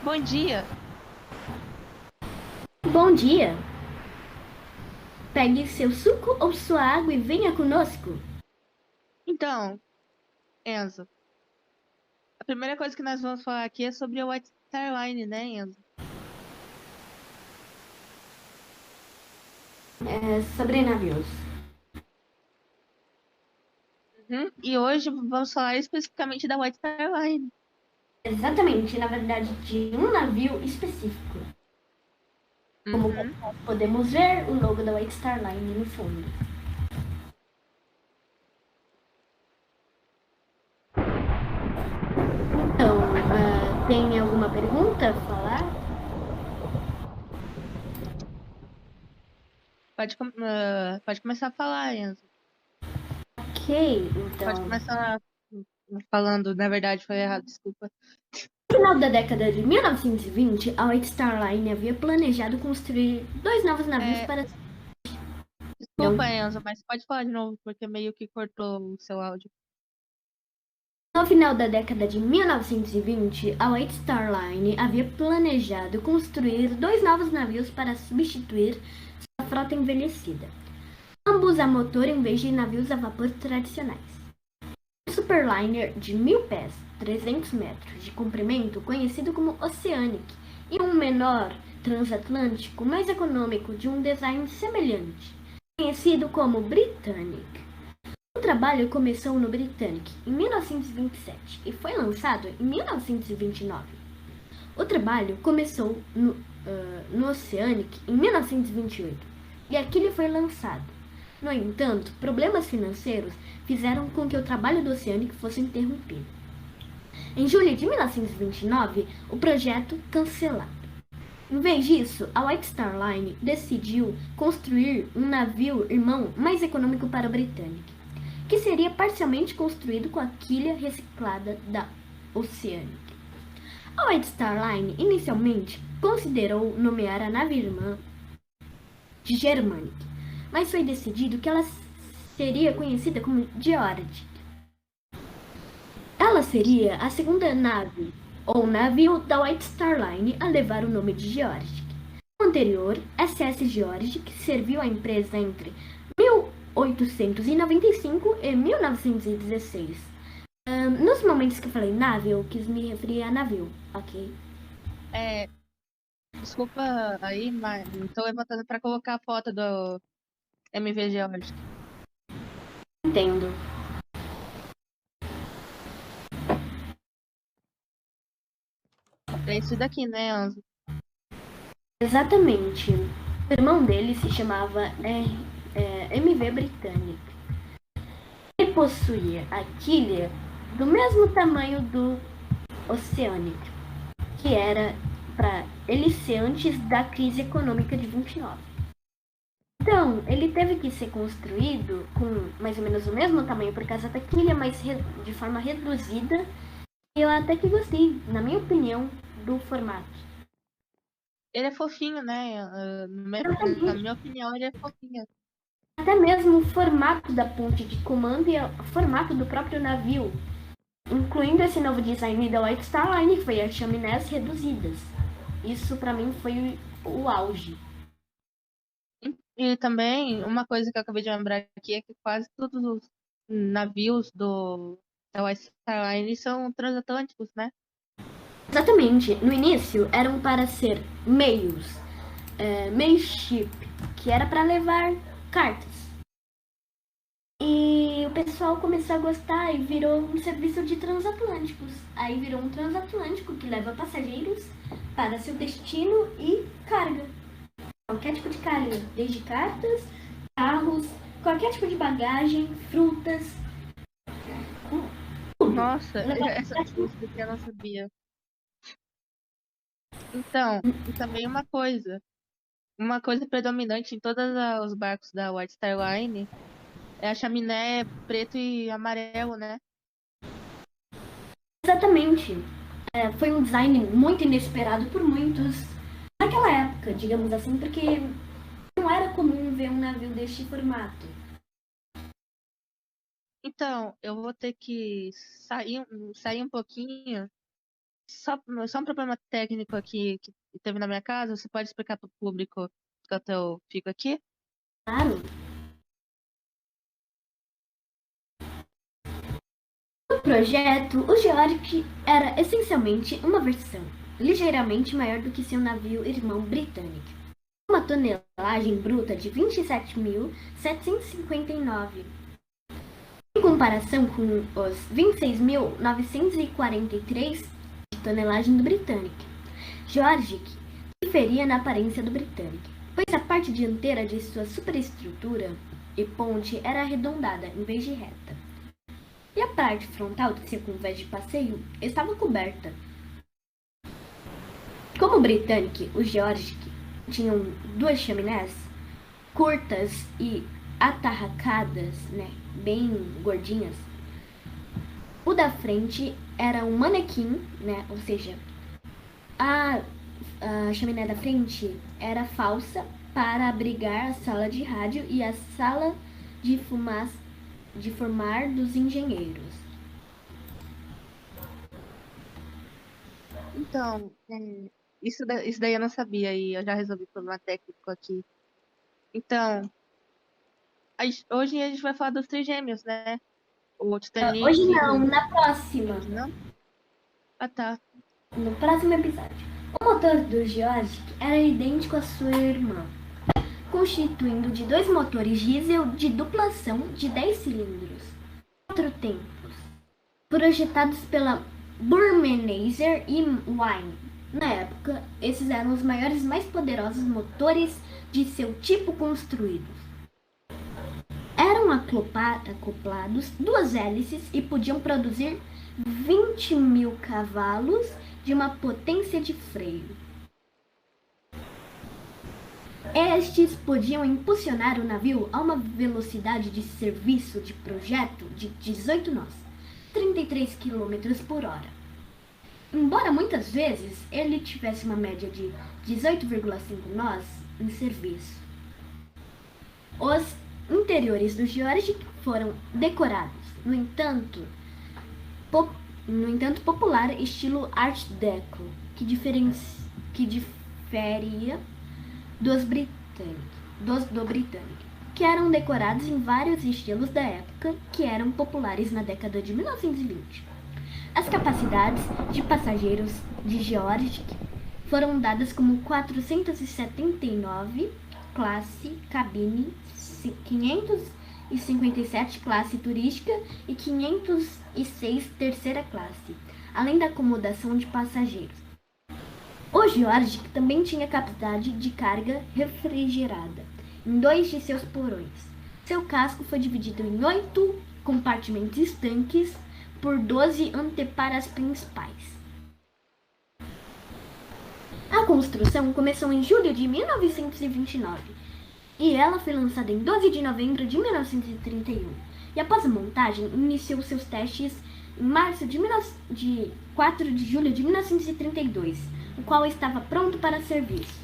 Bom dia. Bom dia! Pegue seu suco ou sua água e venha conosco. Então, Enzo, a primeira coisa que nós vamos falar aqui é sobre a White Star Line, né, Enzo? Sobre navios. Uhum. E hoje vamos falar especificamente da White Star Line. Exatamente, na verdade, de um navio específico. Como Uhum. podemos ver o logo da White Star Line no fundo. Então, tem alguma pergunta a falar? Pode começar a falar, Enzo. Ok, Pode então. começar falando, na verdade foi errado, desculpa. No final da década de 1920, a White Star Line havia planejado construir dois novos navios É, para. Não. desculpa, Enzo, mas pode falar de novo, porque meio que cortou o seu áudio. No final da década de 1920, a White Star Line havia planejado construir dois novos navios para substituir sua frota envelhecida, ambos a motor em vez de navios a vapor tradicionais. Um superliner de 1.000 pés, 300 metros de comprimento, conhecido como Oceanic, e um menor transatlântico mais econômico de um design semelhante, conhecido como Britannic. O trabalho começou no Britannic em 1927 e foi lançado em 1929. O trabalho começou no Oceanic em 1928 e aqui ele foi lançado. No entanto, problemas financeiros fizeram com que o trabalho do Oceanic fosse interrompido. Em julho de 1929, o projeto cancelado. Em vez disso, a White Star Line decidiu construir um navio irmão mais econômico para o Britannic, que seria parcialmente construído com a quilha reciclada da Oceanic. A White Star Line inicialmente considerou nomear a nave irmã de Germanic, mas foi decidido que ela seria conhecida como Georgic. Ela seria a segunda nave ou navio da White Star Line a levar o nome de Georgic. O anterior, SS Georgic, serviu à empresa entre 1895 e 1916. Nos momentos que eu falei nave, eu quis me referir a navio, ok? É, desculpa aí, mas tô levantando para colocar a foto do MV George. Entendo. É isso daqui, né, Enzo? Exatamente. O irmão dele se chamava MV Britannic. Ele possuía a quilha do mesmo tamanho do Oceanic, que era para ele ser antes da crise econômica de 29. Então, ele teve que ser construído com mais ou menos o mesmo tamanho por causa da quilha, mas de forma reduzida. E eu até que gostei, na minha opinião, do formato. Ele é fofinho, né? Na minha opinião, ele é fofinho. Até mesmo o formato da ponte de comando e o formato do próprio navio, incluindo esse novo design da White Star Line, que foi as chaminés reduzidas. Isso para mim foi o auge. E também, uma coisa que eu acabei de lembrar aqui é que quase todos os navios da White Star Line são transatlânticos, né? Exatamente, no início eram para ser meios, meio ship, que era para levar cartas. E o pessoal começou a gostar e virou um serviço de transatlânticos. Aí virou um transatlântico que leva passageiros para seu destino e carga. Qualquer tipo de carga, desde cartas, carros, qualquer tipo de bagagem, frutas, tudo. Nossa, isso daqui eu não sabia. Então, e também uma coisa predominante em todos os barcos da White Star Line é a chaminé preto e amarelo, né? Exatamente. Foi um design muito inesperado por muitos naquela época, digamos assim, porque não era comum ver um navio deste formato. Então, eu vou ter que sair um pouquinho. só um problema técnico aqui que teve na minha casa. Você pode explicar para o público enquanto eu fico aqui? Claro. No projeto, o Georg era essencialmente uma versão ligeiramente maior do que seu navio irmão britânico, uma tonelagem bruta de 27.759, em comparação com os 26.943 de tonelagem do britânico. Georg diferia na aparência do britânico, pois a parte dianteira de sua superestrutura e ponte era arredondada em vez de reta, e a parte frontal de seu convés de passeio estava coberta. Como o britânico, os Georg tinham duas chaminés curtas e atarracadas, bem gordinhas. O da frente era um manequim, ou seja, a chaminé da frente era falsa para abrigar a sala de rádio e a sala de fumar dos engenheiros. Então, isso daí eu não sabia e eu já resolvi o problema técnico aqui. Então, hoje a gente vai falar dos trigêmeos, né? O Titanic. Hoje não, na próxima. Hoje não? Ah, tá. No próximo episódio. O motor do Georg era idêntico à sua irmã, constituindo de dois motores diesel de duplação de 10 cilindros, 4 tempos, projetados pela Burmeister e Wine. Na época, esses eram os maiores e mais poderosos motores de seu tipo construídos. Eram acoplados duas hélices e podiam produzir 20.000 cavalos de uma potência de freio. Estes podiam impulsionar o navio a uma velocidade de serviço de projeto de 18 nós, 33 km por hora. Embora muitas vezes ele tivesse uma média de 18,5 nós em serviço. Os interiores do Georg foram decorados, no entanto popular estilo Art Deco, que diferia do britânico, que eram decorados em vários estilos da época que eram populares na década de 1920. As capacidades de passageiros de Georg foram dadas como 479 classe cabine, 557 classe turística e 506 terceira classe, além da acomodação de passageiros. O Georg também tinha capacidade de carga refrigerada em 2 de seus porões. Seu casco foi dividido em 8 compartimentos estanques por 12 anteparas principais. A construção começou em julho de 1929 e ela foi lançada em 12 de novembro de 1931. E após a montagem, iniciou seus testes em março de 4 de julho de 1932, o qual estava pronto para serviço.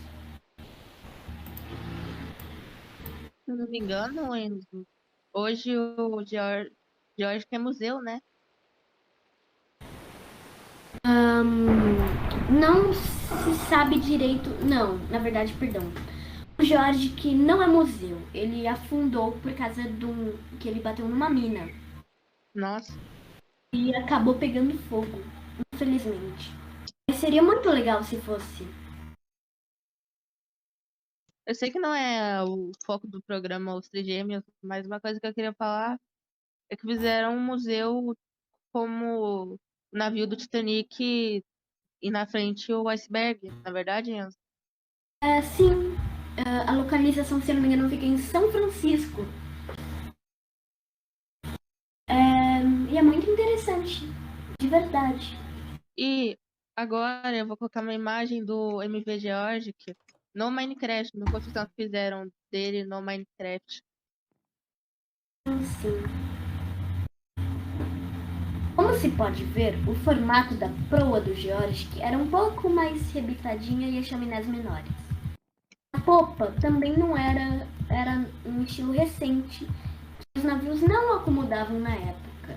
Se eu não me engano, Enzo, hoje o Georg é museu, né? Não se sabe direito. Não, na verdade, perdão. O Georg que não é museu, ele afundou por causa que ele bateu numa mina. Nossa. E acabou pegando fogo, infelizmente. Mas seria muito legal se fosse. Eu sei que não é o foco do programa Os Trigêmeos, mas uma coisa que eu queria falar é que fizeram um museu como o navio do Titanic e na frente o iceberg, na verdade, Enzo? Sim, a localização, se eu não me engano, fica em São Francisco. E é muito interessante, de verdade. E agora eu vou colocar uma imagem do MV Georgic no Minecraft, na construção que fizeram dele no Minecraft. Sim. Como se pode ver, o formato da proa do Georg era um pouco mais rebitadinha e as chaminés menores. A popa também não era um estilo recente, que os navios não acomodavam na época.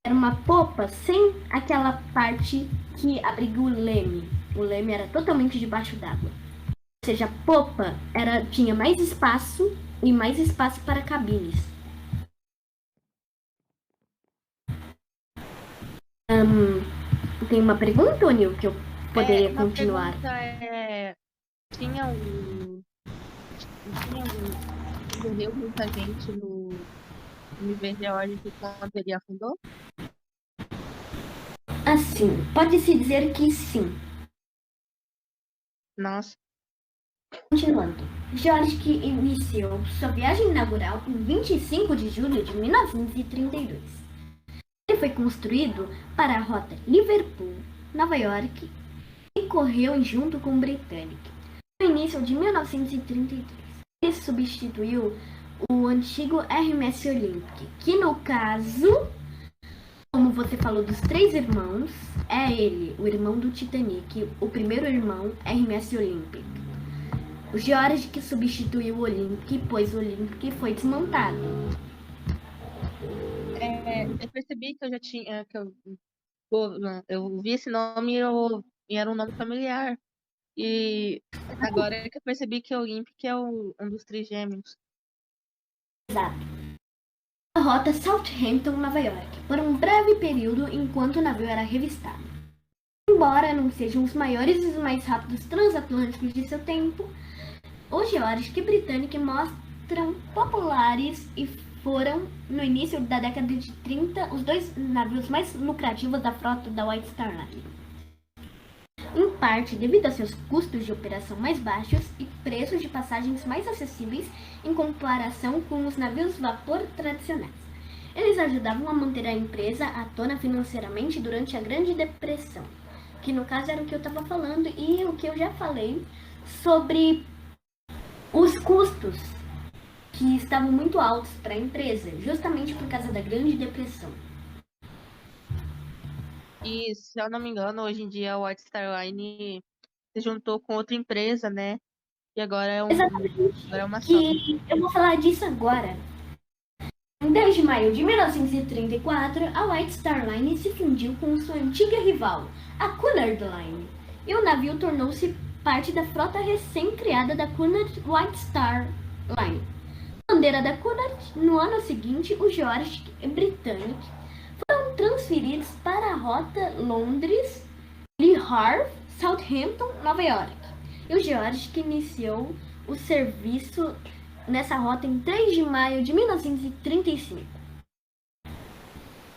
Era uma popa sem aquela parte que abriga o leme. O leme era totalmente debaixo d'água. Ou seja, a popa tinha mais espaço e mais espaço para cabines. Tem uma pergunta, Onil, que eu poderia Uma continuar? pergunta tinha tinha morreu muita gente no New George quando ele afundou? Assim, pode-se dizer que sim. Nossa, Continuando. George iniciou sua viagem inaugural em 25 de julho de 1932. Ele foi construído para a rota Liverpool-Nova York e correu junto com o Britannic. No início de 1933, ele substituiu o antigo RMS Olympic, que no caso, como você falou dos 3 irmãos, é ele, o irmão do Titanic, o primeiro irmão, RMS Olympic. O George que substituiu o Olympic, pois o Olympic foi desmontado. eu percebi que eu já tinha, eu vi esse nome e era um nome familiar. E agora é que eu percebi que o Olympic é um dos trigêmeos. Exato. A rota Southampton-Nova York, por um breve período enquanto o navio era revistado. Embora não sejam os maiores e os mais rápidos transatlânticos de seu tempo, os George e Britannic mostram populares e foram, no início da década de 30, os 2 navios mais lucrativos da frota da White Star Line. Em parte devido a seus custos de operação mais baixos e preços de passagens mais acessíveis em comparação com os navios vapor tradicionais. Eles ajudavam a manter a empresa à tona financeiramente durante a Grande Depressão, que no caso era o que eu estava falando e o que eu já falei sobre os custos que estavam muito altos para a empresa, justamente por causa da Grande Depressão. E, se eu não me engano, hoje em dia a White Star Line se juntou com outra empresa, né? E agora agora é uma só. Que eu vou falar disso agora. Em 10 de maio de 1934, a White Star Line se fundiu com sua antiga rival, a Cunard Line, e o navio tornou-se parte da frota recém-criada da Cunard White Star Line. A bandeira da Cunard, no ano seguinte, o George e Britannic foram transferidos para a rota Londres, Le Havre, Southampton, Nova York. E o George que iniciou o serviço nessa rota em 3 de maio de 1935,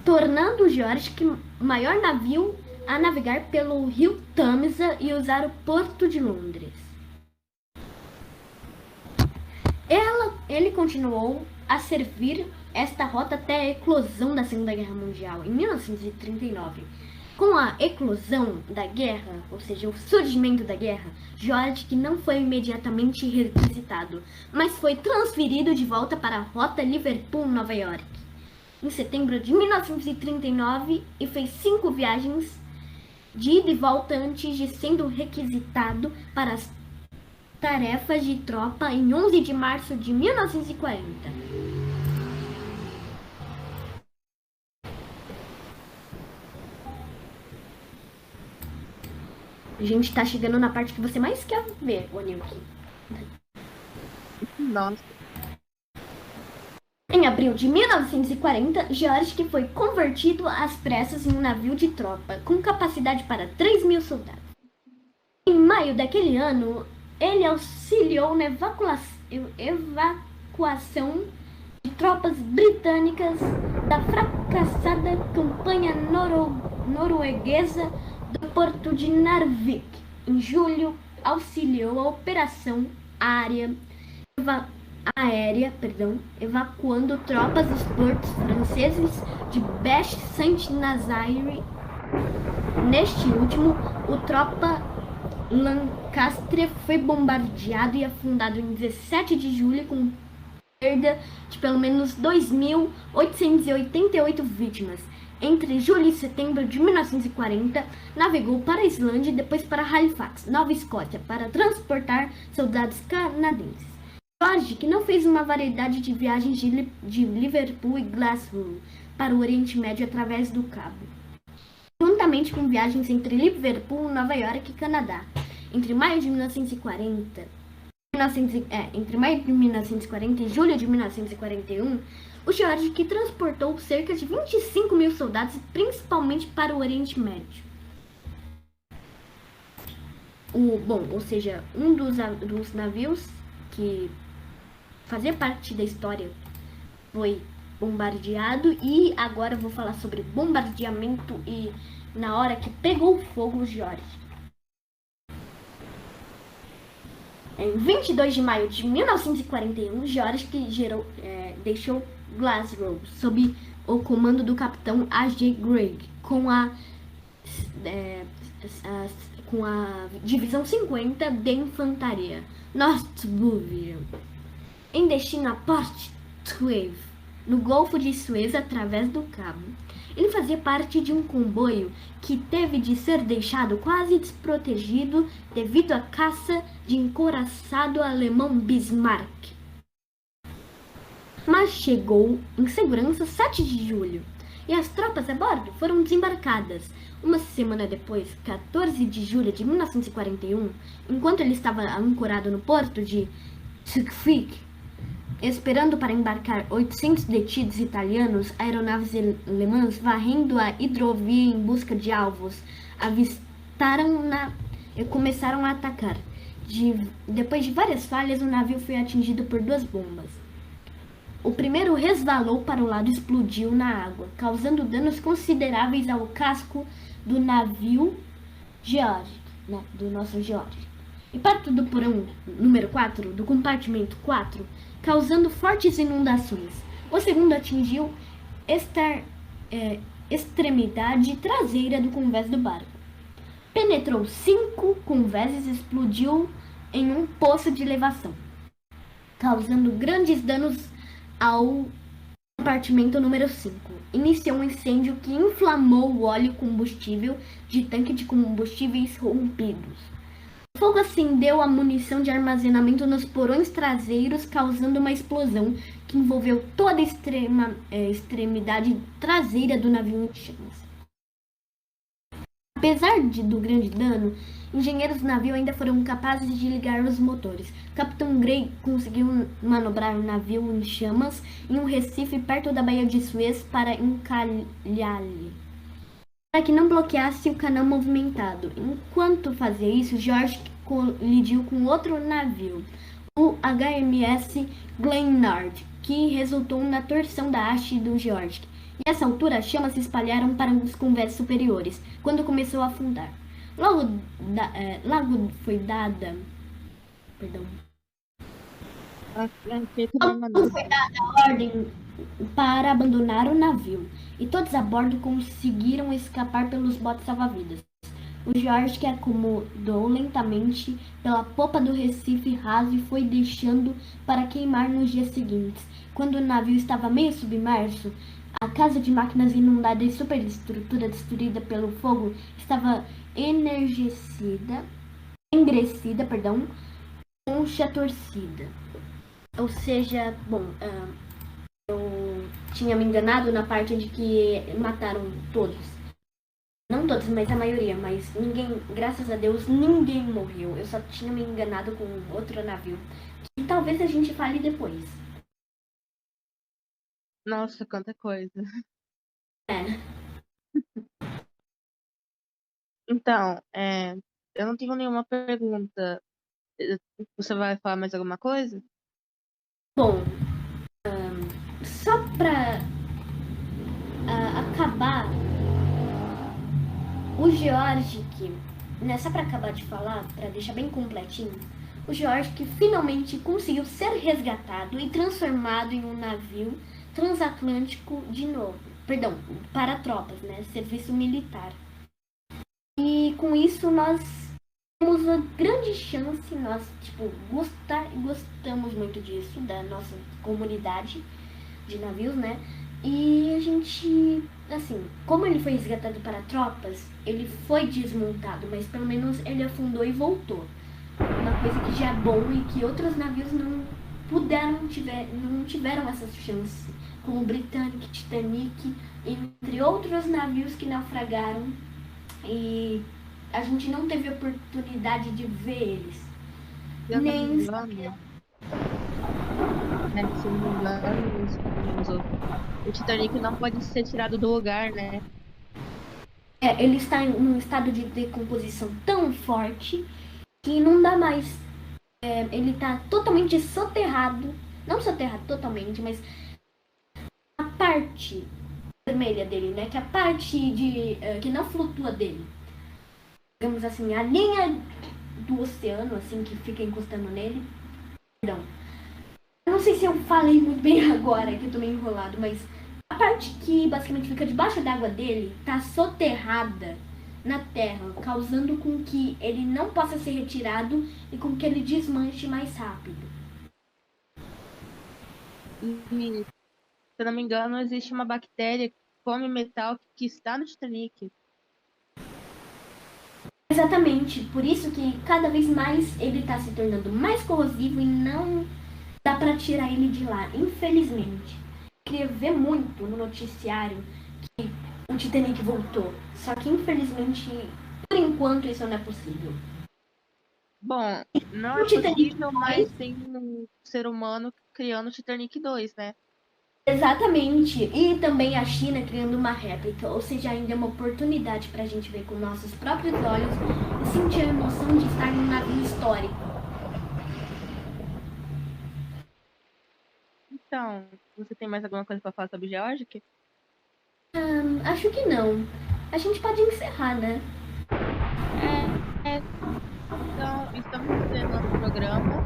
tornando o George o maior navio a navegar pelo rio Tamisa e usar o porto de Londres. Ele continuou a servir esta rota até a eclosão da Segunda Guerra Mundial, em 1939. Com a eclosão da guerra, ou seja, o surgimento da guerra, George que não foi imediatamente requisitado, mas foi transferido de volta para a rota Liverpool-Nova York em setembro de 1939 e fez 5 viagens de ida e volta antes de sendo requisitado para as tarefas de tropa em 11 de março de 1940. A gente tá chegando na parte que você mais quer ver, Onilki. Nossa. Em abril de 1940, George que foi convertido às pressas em um navio de tropa, com capacidade para 3.000 soldados. Em maio daquele ano, ele auxiliou na evacuação de tropas britânicas da fracassada campanha norueguesa do porto de Narvik. Em julho, auxiliou a operação aérea, evacuando tropas dos portos franceses de Brest-Saint-Nazaire. Neste último, o tropa Lancaster foi bombardeado e afundado em 17 de julho com perda de pelo menos 2.888 vítimas. Entre julho e setembro de 1940, navegou para a Islândia e depois para Halifax, Nova Escócia, para transportar soldados canadenses. George, que não fez uma variedade de viagens de Liverpool e Glasgow para o Oriente Médio através do Cabo, juntamente com viagens entre Liverpool, Nova York e Canadá. Entre maio de 1940 e julho de 1941, o George transportou cerca de 25 mil soldados, principalmente para o Oriente Médio. Ou seja, um dos navios que fazia parte da história foi bombardeado, e agora eu vou falar sobre bombardeamento e na hora que pegou fogo o George. Em 22 de maio de 1941, George deixou Glasgow sob o comando do capitão A.J. Greig com a divisão 50 de infantaria Northumberland em destino a Port Twave, no Golfo de Suez, através do Cabo. Ele fazia parte de um comboio que teve de ser deixado quase desprotegido devido à caça de encouraçado alemão Bismarck. Mas chegou em segurança 7 de julho e as tropas a bordo foram desembarcadas. Uma semana depois, 14 de julho de 1941, enquanto ele estava ancorado no porto de Tewkesbury, esperando para embarcar 800 detidos italianos, aeronaves alemãs varrendo a hidrovia em busca de alvos avistaram-na e começaram a atacar. Depois de várias falhas, o navio foi atingido por 2 bombas. O primeiro resvalou para o lado e explodiu na água, causando danos consideráveis ao casco do navio George, do nosso George, e parte do porão número 4, do compartimento 4, causando fortes inundações. O segundo atingiu extremidade traseira do convés do barco. Penetrou 5 convéses e explodiu em um poço de elevação, causando grandes danos ao compartimento número 5. Iniciou um incêndio que inflamou o óleo combustível de tanque de combustíveis rompidos. O fogo acendeu a munição de armazenamento nos porões traseiros, causando uma explosão que envolveu toda a extremidade traseira do navio em chamas. Apesar do grande dano, engenheiros do navio ainda foram capazes de ligar os motores. O capitão Gray conseguiu manobrar o navio em chamas em um recife perto da Baía de Suez para encalhá-lo, para que não bloqueasse o canal movimentado. Enquanto fazia isso, George colidiu com outro navio, o HMS Glenard, que resultou na torção da haste do George. E a essa altura, as chamas se espalharam para os convés superiores, quando começou a afundar. Logo foi dada a ordem para abandonar o navio, e todos a bordo conseguiram escapar pelos botes salva-vidas. O George, que acomodou lentamente pela popa do recife raso e foi deixando para queimar nos dias seguintes. Quando o navio estava meio submerso, a casa de máquinas inundada e superestrutura destruída pelo fogo estava enegrecida, concha torcida. Ou seja, eu tinha me enganado na parte de que mataram todos. Não todos, mas a maioria. Mas ninguém, graças a Deus, ninguém morreu. Eu só tinha me enganado com outro navio, que talvez a gente fale depois. Nossa, quanta coisa. Então, eu não tenho nenhuma pergunta. Você vai falar mais alguma coisa? Bom, só pra acabar, o George, só pra acabar de falar, pra deixar bem completinho, o George que finalmente conseguiu ser resgatado e transformado em um navio transatlântico de novo. Para tropas, serviço militar. E com isso nós temos uma grande chance, nós gostamos muito disso, da nossa comunidade de navios, E a gente, como ele foi resgatado para tropas, ele foi desmontado, mas pelo menos ele afundou e voltou. Uma coisa que já é bom e que outros navios não tiveram essa chance como o Britannic, Titanic, entre outros navios que naufragaram, e a gente não teve oportunidade de ver eles. Se eu não me Nem engano, né? Se eu não me engano, o Titanic não pode ser tirado do lugar, né? ele está em um estado de decomposição tão forte que não dá mais. Ele está totalmente soterrado, não soterrado totalmente, mas a parte vermelha dele, né? Que é a parte que não flutua dele. Digamos assim, a linha do oceano, assim, que fica encostando nele. Perdão. Eu não sei se eu falei muito bem agora, que eu tô meio enrolado, mas a parte que basicamente fica debaixo d'água dele tá soterrada na terra, causando com que ele não possa ser retirado e com que ele desmanche mais rápido. E, se eu não me engano, existe uma bactéria que come metal que está no Titanic. Exatamente, por isso que cada vez mais ele está se tornando mais corrosivo e não dá para tirar ele de lá, infelizmente. Queria ver muito no noticiário que o Titanic voltou, só que infelizmente, por enquanto, isso não é possível. Bom, não O é Titanic possível, 2, mas tem um ser humano criando o Titanic 2, né? exatamente, e também a China criando uma réplica, ou seja, ainda é uma oportunidade para a gente ver com nossos próprios olhos e sentir a emoção de estar em um navio histórico. Então, você tem mais alguma coisa para falar sobre Georgia? Acho que não. A gente pode encerrar, né? É, então, estamos encerrando o programa.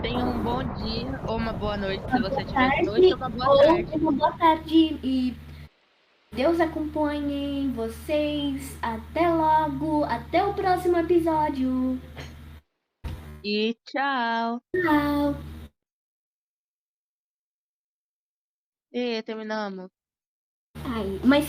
Tenha um bom dia ou uma boa noite, se Uma você boa estiver de noite, ou tarde uma boa ou tarde. uma boa tarde e Deus acompanhe vocês. Até logo. Até o próximo episódio. E tchau! Tchau. E terminamos. Ai, mas